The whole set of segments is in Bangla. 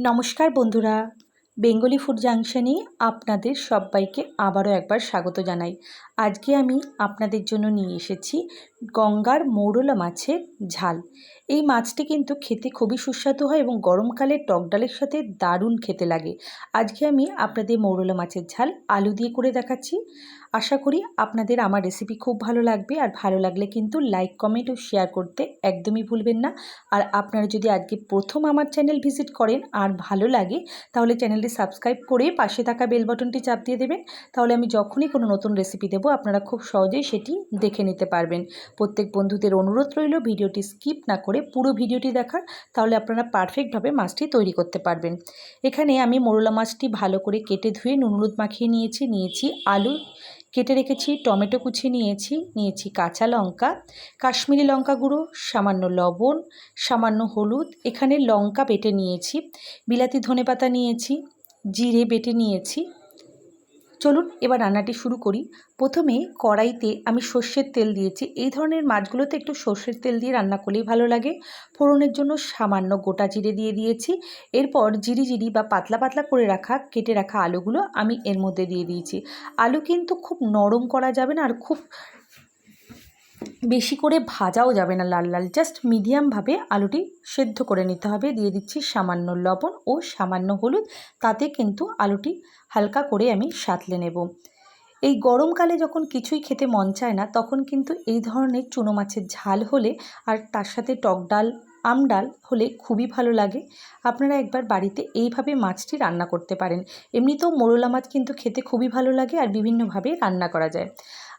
নমস্কার বন্ধুরা, বেঙ্গলি ফুড জাংশনে আপনাদের সবাইকে আবারও একবার স্বাগত জানাই। আজকে আমি আপনাদের জন্য নিয়ে এসেছি গঙ্গার মৌরলা মাছের ঝাল। এই মাছটি কিন্তু খেতে খুবই সুস্বাদু হয় এবং গরমকালে টক ডালের সাথে দারুণ খেতে লাগে। আজকে আমি আপনাদের মৌরলা মাছের ঝাল আলু দিয়ে করে দেখাচ্ছি। আশা করি আপনাদের আমার রেসিপি খুব ভালো লাগবে, আর ভালো লাগলে কিন্তু লাইক, কমেন্ট ও শেয়ার করতে একদমই ভুলবেন না। আর আপনারা যদি আজকে প্রথম আমার চ্যানেল ভিজিট করেন আর ভালো লাগে, তাহলে চ্যানেলটি সাবস্ক্রাইব করে পাশে থাকা বেল বাটনটি চাপ দিয়ে দেবেন। তাহলে আমি যখনই কোনো নতুন রেসিপি দেবো আপনারা খুব সহজেই সেটি দেখে নিতে পারবেন। প্রত্যেক বন্ধুদের অনুরোধ রইল ভিডিওটি স্কিপ না করে পুরো ভিডিওটি দেখার, তাহলে আপনারা পারফেক্টভাবে মাছটি তৈরি করতে পারবেন। এখানে আমি মোরলা মাছটি ভালো করে কেটে ধুয়ে নুন হলুদ মাখিয়ে নিয়েছি আলু কেটে রেখেছি, টমেটো কুচি নিয়েছি কাঁচা লঙ্কা, কাশ্মীরি লঙ্কা গুঁড়ো, সামান্য লবণ, সামান্য হলুদ, এখানে লঙ্কা বেটে নিয়েছি, বিলাতি ধনেপাতা নিয়েছি, জিরে বেটে নিয়েছি। চলুন এবার রান্নাটি শুরু করি। প্রথমে কড়াইতে আমি সর্ষের তেল দিয়েছি। এই ধরনের মাছগুলোতে একটু সর্ষের তেল দিয়ে রান্না করলেই ভালো লাগে। ফোড়নের জন্য সামান্য গোটা জিরে দিয়ে দিয়েছি। এরপর জিরি বা পাতলা পাতলা করে কেটে রাখা আলুগুলো আমি এর মধ্যে দিয়ে দিয়েছি। আলু কিন্তু খুব নরম করা যাবে না, আর খুব বেশি করে ভাজাও যাবে না লাল লাল, জাস্ট মিডিয়ামভাবে আলুটি সেদ্ধ করে নিতে হবে। দিয়ে দিচ্ছি সামান্য লবণ ও সামান্য হলুদ, তাতে কিন্তু আলুটি হালকা করে আমি সাঁতলে নেব। এই গরমকালে যখন কিছুই খেতে মন চায় না, তখন কিন্তু এই ধরনের চুনো মাছের ঝাল হলে আর তার সাথে টক ডাল, আম ডাল হলে খুবই ভালো লাগে। আপনারা একবার বাড়িতে এইভাবে মাছটি রান্না করতে পারেন। এমনিতেও মোরলা মাছ কিন্তু খেতে খুবই ভালো লাগে আর বিভিন্নভাবে রান্না করা যায়।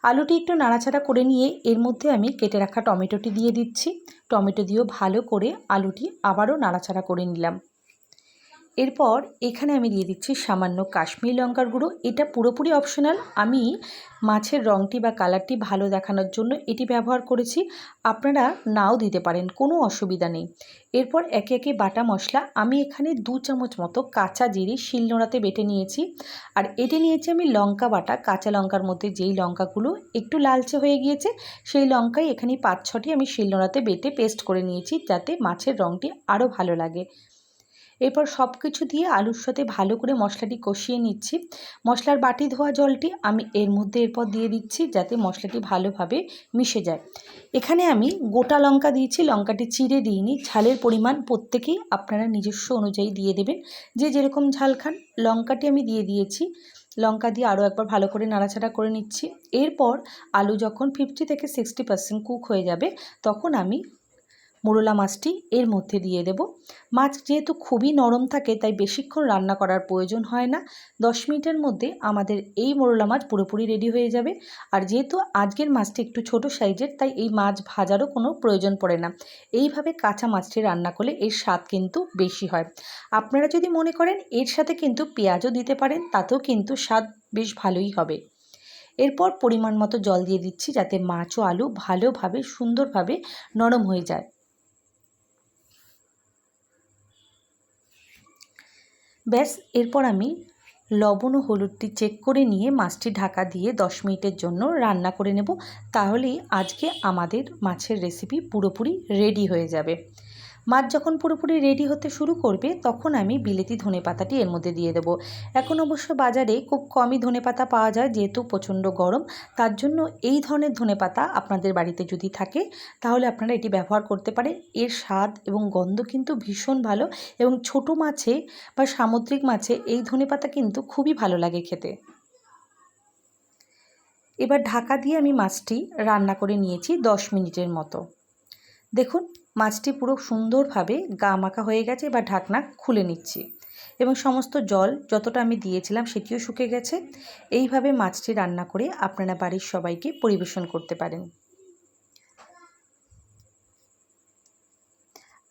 আলুটি একটু নাড়াচাড়া করে নিয়ে এর মধ্যে আমি কেটে রাখা টমেটোটি দিয়ে দিচ্ছি। টমেটো দিয়েও ভালো করে আলুটি আবারও নাড়াচাড়া করে নিলাম। এরপর এখানে আমি দিয়ে দিচ্ছি সামান্য কাশ্মীরি লঙ্কার গুঁড়ো। এটা পুরোপুরি অপশনাল, আমি মাছের রঙটি বা কালারটি ভালো দেখানোর জন্য এটি ব্যবহার করেছি। আপনারা নাও দিতে পারেন, কোনো অসুবিধা নেই। এরপর একে একে বাটা মশলা, আমি এখানে 2 চামচ মতো কাঁচা জিরে শিলনোড়াতে বেটে নিয়েছি। আর এতে নিয়েছি আমি লঙ্কা বাটা, কাঁচা লঙ্কার মধ্যে যেই লঙ্কাগুলো একটু লালচে হয়ে গিয়েছে সেই লঙ্কাই এখানে 5-6টি আমি শিলনোড়াতে বেটে পেস্ট করে নিয়েছি, যাতে মাছের রঙটি আরও ভালো লাগে। এরপর সব কিছু দিয়ে আলুর সাথে ভালো করে মশলাটি কষিয়ে নিচ্ছি। মশলার বাটি ধোয়া জলটি আমি এর মধ্যে এরপর দিয়ে দিচ্ছি, যাতে মশলাটি ভালোভাবে মিশে যায়। এখানে আমি গোটা লঙ্কা দিয়েছি, লঙ্কাটি চিড়ে দিইনি। ঝালের পরিমাণ প্রত্যেকেই আপনারা নিজস্ব অনুযায়ী দিয়ে দেবেন, যে যেরকম ঝাল খান। লঙ্কাটি আমি দিয়ে দিয়েছি। লঙ্কা দিয়ে আরও একবার ভালো করে নাড়াচাড়া করে নিচ্ছি। এরপর আলু যখন 50 থেকে 60% কুক হয়ে যাবে, তখন আমি মোরলা মাছটি এর মধ্যে দিয়ে দেব। মাছ যেহেতু খুবই নরম থাকে, তাই বেশিক্ষণ রান্না করার প্রয়োজন হয় না। 10 মিনিটের মধ্যে আমাদের এই মোরলা মাছ পুরোপুরি রেডি হয়ে যাবে। আর যেহেতু আজকের মাছটি একটু ছোট সাইজের, তাই এই মাছ ভাজারও কোনো প্রয়োজন পড়ে না। এইভাবে কাঁচা মাছটি রান্না করলে এর স্বাদ কিন্তু বেশি হয়। আপনারা যদি মনে করেন এর সাথে কিন্তু পেঁয়াজও দিতে পারেন, তাতেও কিন্তু স্বাদ বেশ ভালোই হবে। এরপর পরিমাণ মতো জল দিয়ে দিচ্ছি, যাতে মাছ ও আলু ভালোভাবে সুন্দরভাবে নরম হয়ে যায়। ব্যাস, এরপর আমি লবণ ও হলুদটি চেক করে নিয়ে মাছটি ঢাকা দিয়ে 10 মিনিটের জন্য রান্না করে নেব। তাহলেই আজকে আমাদের মাছের রেসিপি পুরোপুরি রেডি হয়ে যাবে। মাছ যখন পুরোপুরি রেডি হতে শুরু করবে, তখন আমি বিলেতি ধনেপাতাটি এর মধ্যে দিয়ে দেবো। এখন অবশ্য বাজারে খুব কমই ধনেপাতা পাওয়া যায়, যেহেতু প্রচণ্ড গরম। তার জন্য এই ধরনের ধনেপাতা আপনাদের বাড়িতে যদি থাকে, তাহলে আপনারা এটি ব্যবহার করতে পারেন। এর স্বাদ এবং গন্ধ কিন্তু ভীষণ ভালো, এবং ছোট মাছে বা সামুদ্রিক মাছে এই ধনেপাতা কিন্তু খুবই ভালো লাগে খেতে। এবার ঢাকা দিয়ে আমি মাছটি রান্না করে নিয়েছি 10 মিনিটের মতো। দেখুন, মাছটি পুরো সুন্দরভাবে গা মাখা হয়ে গেছে। এবার ঢাকনা খুলে নিচ্ছি, এবং সমস্ত জল যতটা আমি দিয়েছিলাম সেটিও শুকে গেছে। এইভাবে মাছটি রান্না করে আপনারা বাড়ির সবাইকে পরিবেশন করতে পারেন।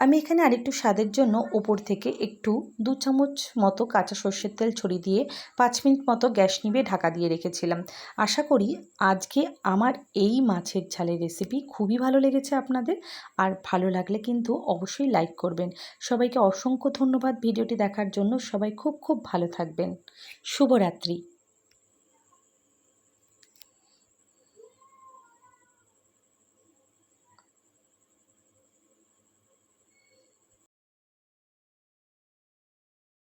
আমি এখানে আরেকটু স্বাদের জন্য ওপর থেকে একটু 2 চামচ মতো কাঁচা সর্ষের তেল ছড়িয়ে দিয়ে 5 মিনিট মতো গ্যাস নিভিয়ে ঢাকা দিয়ে রেখেছিলাম। আশা করি আজকে আমার এই মাছের ঝালের রেসিপি খুবই ভালো লেগেছে আপনাদের। আর ভালো লাগলে কিন্তু অবশ্যই লাইক করবেন। সবাইকে অসংখ্য ধন্যবাদ ভিডিওটি দেখার জন্য। সবাই খুব খুব ভালো থাকবেন। শুভরাত্রি।